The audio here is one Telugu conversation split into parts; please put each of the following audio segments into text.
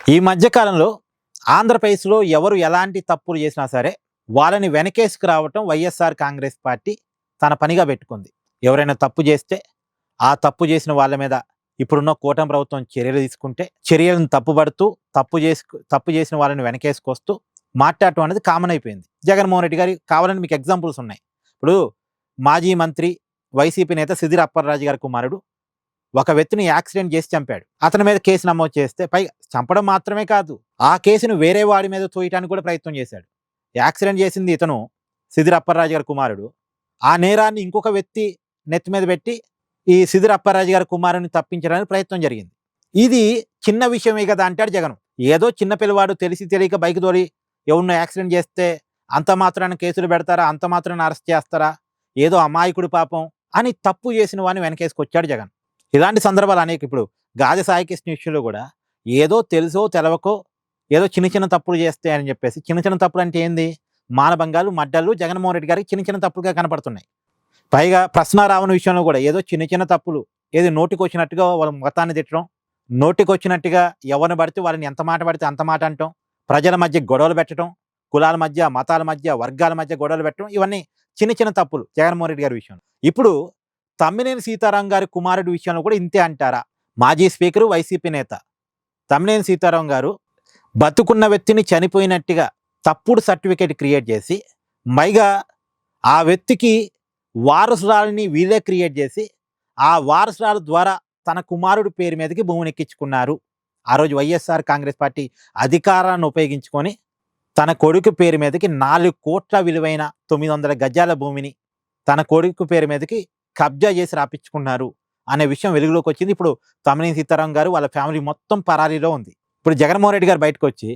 ఈ మధ్య కాలంలో ఆంధ్రప్రదేశ్‌లో ఎవరు ఎలాంటి తప్పులు చేసినా సరే, వాళ్ళని వెనకేసుకు రావటం వైఎస్ఆర్ కాంగ్రెస్ పార్టీ తన పనిగా పెట్టుకుంది. ఎవరైనా తప్పు చేస్తే, ఆ తప్పు చేసిన వాళ్ళ మీద ఇప్పుడున్న కూటమి ప్రభుత్వం చర్యలు తీసుకుంటే, చర్యలను తప్పుబడుతూ, తప్పు చేసిన వాళ్ళని వెనకేసుకొస్తూ మాట్లాడటం అనేది కామన్ అయిపోయింది. జగన్మోహన్ రెడ్డి గారి కావాలని మీకు ఎగ్జాంపుల్స్ ఉన్నాయి. ఇప్పుడు మాజీ మంత్రి, వైసీపీ నేత సిదిరి అప్పలరాజు గారి కుమారుడు ఒక వ్యక్తిని యాక్సిడెంట్ చేసి చంపాడు. అతని మీద కేసు నమోదు చేస్తే పైగా చంపడం మాత్రమే కాదు, ఆ కేసును వేరే వాడి మీద తోయటానికి కూడా ప్రయత్నం చేశాడు. యాక్సిడెంట్ చేసింది ఇతను, సిదిరి అప్పలరాజు గారి కుమారుడు. ఆ నేరాన్ని ఇంకొక వ్యక్తి నెత్తి మీద పెట్టి ఈ సిదిరి అప్పలరాజు గారి కుమారుని తప్పించడానికి ప్రయత్నం జరిగింది. ఇది చిన్న విషయమే కదా అంటాడు జగన్. ఏదో చిన్న పిల్లవాడు తెలిసి తెలియక బైక్ తోలి ఎవరినో యాక్సిడెంట్ చేస్తే అంత మాత్రాన కేసులు పెడతారా, అంత మాత్రాన అరెస్ట్ చేస్తారా, ఏదో అమాయకుడు పాపం అని తప్పు చేసిన వాడిని వెనకేసుకొచ్చాడు జగన్. ఇలాంటి సందర్భాలు అనేక. ఇప్పుడు గాజ సాయికృష్ణ విషయంలో కూడా ఏదో తెలుసో తెలవకో ఏదో చిన్న చిన్న తప్పులు చేస్తే అని చెప్పేసి, చిన్న చిన్న తప్పులు అంటే ఏంది, మానభంగాలు, మడ్డలు జగన్మోహన్ రెడ్డి గారికి చిన్న చిన్న తప్పులుగా కనపడుతున్నాయి. పైగా ప్రశ్నారావణ విషయంలో కూడా ఏదో చిన్న చిన్న తప్పులు, ఏది నోటికి వచ్చినట్టుగా వాళ్ళ మతాన్ని తిట్టడం, నోటికి వచ్చినట్టుగా ఎవరిని పడితే వాళ్ళని ఎంత మాట పడితే అంత మాట అంటాం, ప్రజల మధ్య గొడవలు పెట్టడం, కులాల మధ్య, మతాల మధ్య, వర్గాల మధ్య గొడవలు పెట్టడం, ఇవన్నీ చిన్న చిన్న తప్పులు జగన్మోహన్ రెడ్డి గారి విషయంలో. ఇప్పుడు తమ్మినేని సీతారాం గారి కుమారుడి విషయంలో కూడా ఇంతే అంటారా? మాజీ స్పీకరు, వైసీపీ నేత తమ్మినేని సీతారాం గారు బతుకున్న వ్యక్తిని చనిపోయినట్టుగా తప్పుడు సర్టిఫికేట్ క్రియేట్ చేసి, పైగా ఆ వ్యక్తికి వారసురాలని వీళ్ళే క్రియేట్ చేసి, ఆ వారసురాల ద్వారా తన కుమారుడి పేరు మీదకి భూమిని ఎక్కించుకున్నారు. ఆ రోజు వైఎస్ఆర్ కాంగ్రెస్ పార్టీ అధికారాన్ని ఉపయోగించుకొని తన కొడుకు పేరు మీదకి 4 కోట్ల విలువైన 900 గజాల భూమిని తన కొడుకు పేరు మీదకి కబ్జా చేసి రాపించుకున్నారు అనే విషయం వెలుగులోకి వచ్చింది. ఇప్పుడు తమ్మినేని సీతారాం గారు వాళ్ళ ఫ్యామిలీ మొత్తం పరారీలో ఉంది. ఇప్పుడు జగన్మోహన్ రెడ్డి గారు బయటకు వచ్చి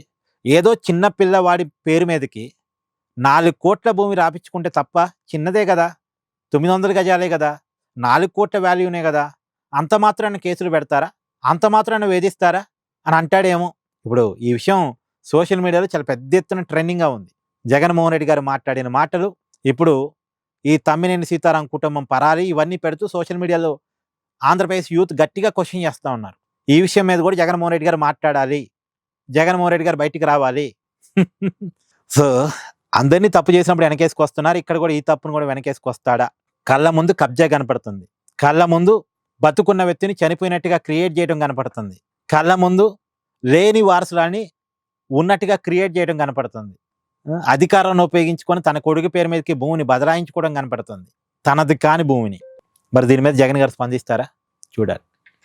ఏదో చిన్న పిల్లవాడి పేరు మీదకి 4 కోట్ల భూమి రాపించుకుంటే తప్ప, చిన్నదే కదా, 900 గజాలే కదా, 4 కోట్ల వాల్యూనే కదా, అంత మాత్రాన్ని కేసులు పెడతారా, అంత మాత్రాన్ని వేధిస్తారా అని అంటాడేమో. ఇప్పుడు ఈ విషయం సోషల్ మీడియాలో చాలా పెద్ద ఎత్తున ట్రెండింగ్గా ఉంది. జగన్మోహన్ రెడ్డి గారు మాట్లాడిన మాటలు ఇప్పుడు ఈ తమ్మినేని సీతారాం కుటుంబం పరారీ ఇవన్నీ పెడుతూ సోషల్ మీడియాలో ఆంధ్రప్రదేశ్ యూత్ గట్టిగా క్వశ్చన్ చేస్తూ ఉన్నారు. ఈ విషయం మీద కూడా జగన్మోహన్ రెడ్డి గారు మాట్లాడాలి, జగన్మోహన్ రెడ్డి గారు బయటికి రావాలి. సో అందరినీ తప్పు చేసినప్పుడు వెనకేసుకొస్తున్నారు, ఇక్కడ కూడా ఈ తప్పును కూడా వెనకేసుకొస్తాడా? కళ్ళ ముందు కబ్జా కనపడుతుంది, కళ్ళ ముందు బతుకున్న వ్యక్తిని చనిపోయినట్టుగా క్రియేట్ చేయడం కనపడుతుంది, కళ్ళ ముందు లేని వారసులని ఉన్నట్టుగా క్రియేట్ చేయడం కనపడుతుంది, అధికారాన్ని ఉపయోగించుకొని తన కొడుకు పేరు మీదకి భూమిని బదలాయించుకోవడం కనపడుతుంది, తనది కాని భూమిని. మరి దీని మీద జగన్ గారు స్పందిస్తారా? చూడాలి.